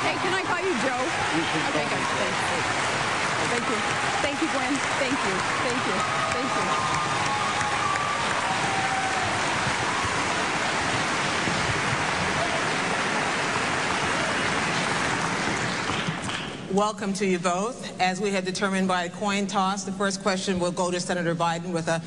Hey, can I call you Joe? Okay, good. Thank you. Thank you, Gwen. Thank you. Thank you. Thank you. Welcome to you both. As we had determined by a coin toss, the first question will go to Senator Biden with a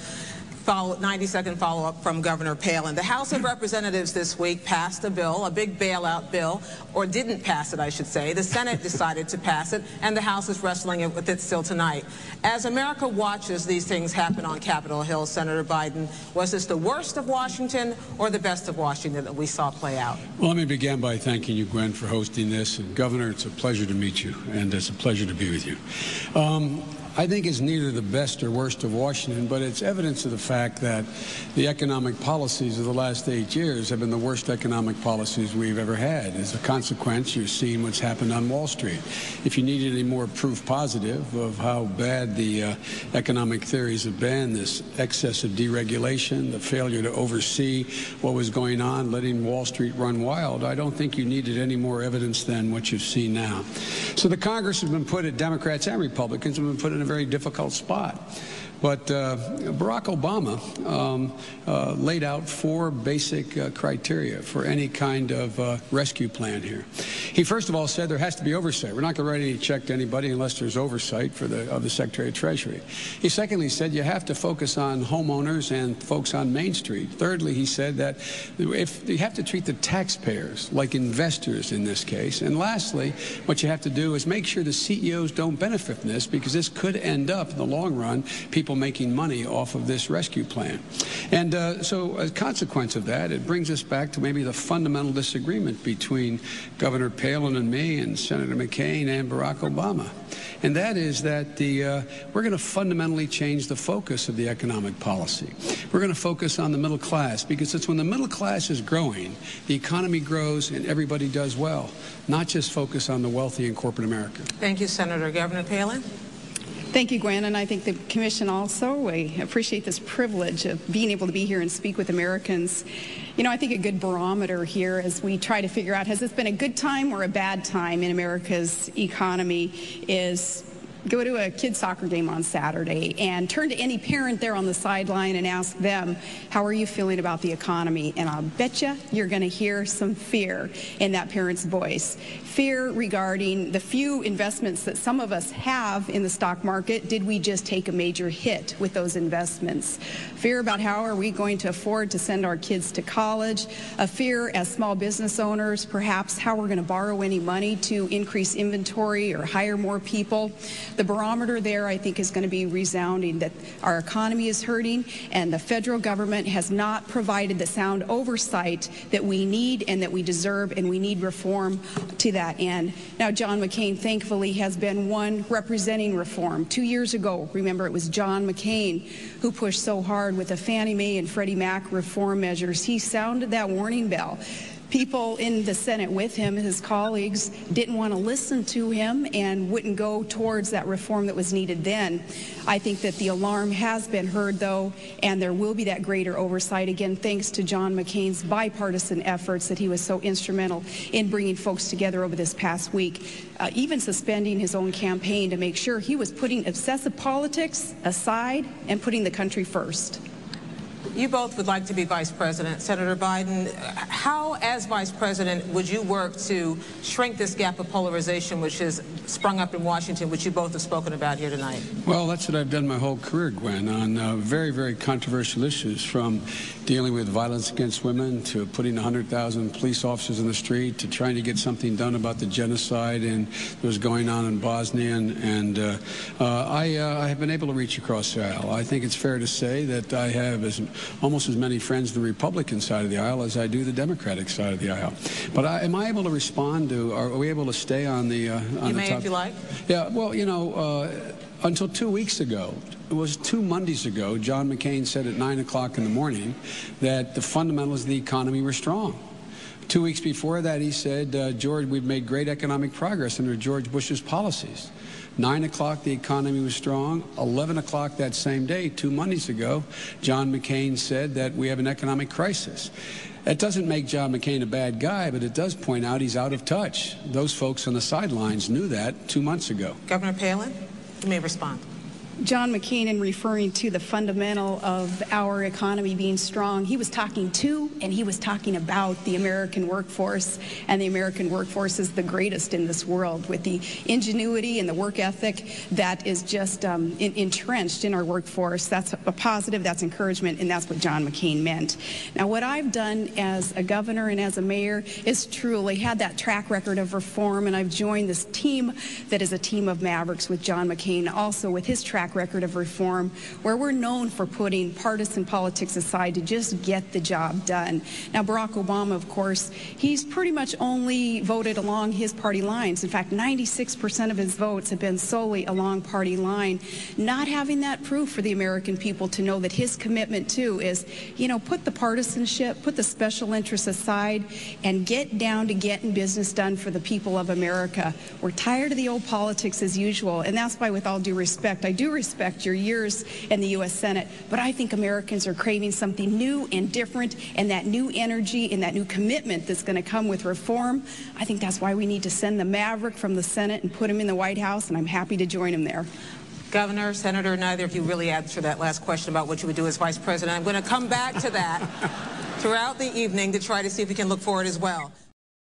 90-second follow-up from Governor Palin. The House of Representatives this week passed a bill, a big bailout bill, or didn't pass it, I should say. The Senate decided to pass it, and the House is wrestling with it still tonight. As America watches these things happen on Capitol Hill, Senator Biden, was this the worst of Washington or the best of Washington that we saw play out? Well, let me begin by thanking you, Gwen, for hosting this. And Governor, it's a pleasure to meet you, and it's a pleasure to be with you. I think it's neither the best or worst of Washington, but it's evidence of the fact that the economic policies of the last 8 years have been the worst economic policies we've ever had. As a consequence, you're seeing what's happened on Wall Street. If you needed any more proof positive of how bad the economic theories have been, this excess of deregulation, the failure to oversee what was going on, letting Wall Street run wild, I don't think you needed any more evidence than what you've seen now. So the Congress has been put, Democrats and Republicans have been put in a very difficult spot. But Barack Obama laid out 4 basic criteria for any kind of rescue plan here. He first of all said there has to be oversight. We're not going to write any check to anybody unless there's oversight of the Secretary of Treasury. He secondly said you have to focus on homeowners and folks on Main Street. Thirdly, he said that if you have to treat the taxpayers like investors in this case. And lastly, what you have to do is make sure the CEOs don't benefit from this, because this could end up in the long run people making money off of this rescue plan. And so as a consequence of that, it brings us back to maybe the fundamental disagreement between Governor Palin and me and Senator McCain and Barack Obama. And that is that we're going to fundamentally change the focus of the economic policy. We're going to focus on the middle class, because it's when the middle class is growing, the economy grows and everybody does well, not just focus on the wealthy in corporate America. Thank you, Senator. Governor Palin? Thank you, Gwen, and I think the Commission also, we appreciate this privilege of being able to be here and speak with Americans. You know, I think a good barometer here as we try to figure out, has this been a good time or a bad time in America's economy, is go to a kid's soccer game on Saturday and turn to any parent there on the sideline and ask them, how are you feeling about the economy? And I'll bet you're going to hear some fear in that parent's voice. Fear regarding the few investments that some of us have in the stock market. Did we just take a major hit with those investments? Fear about how are we going to afford to send our kids to college? A fear as small business owners, perhaps how we're going to borrow any money to increase inventory or hire more people. The barometer there, I think, is going to be resounding, that our economy is hurting and the federal government has not provided the sound oversight that we need and that we deserve, and we need reform to that end. Now, John McCain, thankfully, has been one representing reform. 2 years ago, remember, it was John McCain who pushed so hard with the Fannie Mae and Freddie Mac reform measures. He sounded that warning bell. People in the Senate with him, his colleagues, didn't want to listen to him and wouldn't go towards that reform that was needed then. I think that the alarm has been heard, though, and there will be that greater oversight, again, thanks to John McCain's bipartisan efforts that he was so instrumental in bringing folks together over this past week, even suspending his own campaign to make sure he was putting obsessive politics aside and putting the country first. You both would like to be vice president. Senator Biden, how, as vice president, would you work to shrink this gap of polarization which has sprung up in Washington, which you both have spoken about here tonight? Well, that's what I've done my whole career, Gwen, on very, very controversial issues, from dealing with violence against women to putting 100,000 police officers in the street to trying to get something done about the genocide that was going on in Bosnia. And I have been able to reach across the aisle. I think it's fair to say that I have almost as many friends the Republican side of the aisle as I do the Democratic side of the aisle. But am I able to respond to, are we able to stay on the on you the may, top? if you like. Yeah, well, you know, until 2 weeks ago, it was 2 Mondays ago, John McCain said at 9 o'clock in the morning that the fundamentals of the economy were strong. 2 weeks before that, he said, George, we've made great economic progress under George Bush's policies. 9 o'clock, the economy was strong. 11 o'clock that same day, 2 Mondays ago, John McCain said that we have an economic crisis. It doesn't make John McCain a bad guy, but it does point out he's out of touch. Those folks on the sidelines knew that 2 months ago. Governor Palin, you may respond. John McCain, in referring to the fundamental of our economy being strong, he was talking to and he was talking about the American workforce, and the American workforce is the greatest in this world, with the ingenuity and the work ethic that is just entrenched in our workforce. That's a positive, that's encouragement, and that's what John McCain meant. Now, what I've done as a governor and as a mayor is truly had that track record of reform, and I've joined this team that is a team of mavericks with John McCain, also with his track record of reform, where we're known for putting partisan politics aside to just get the job done. Now, Barack Obama, of course, he's pretty much only voted along his party lines. In fact, 96% of his votes have been solely along party line, not having that proof for the American people to know that his commitment, too, is, you know, put the partisanship, put the special interests aside, and get down to getting business done for the people of America. We're tired of the old politics as usual, and that's why, with all due respect, I do respect your years in the U.S. Senate, but I think Americans are craving something new and different, and that new energy and that new commitment that's going to come with reform. I think that's why we need to send the maverick from the Senate and put him in the White House, and I'm happy to join him there. Governor, Senator, neither of you really answered that last question about what you would do as Vice President. I'm going to come back to that throughout the evening to try to see if we can look forward as well.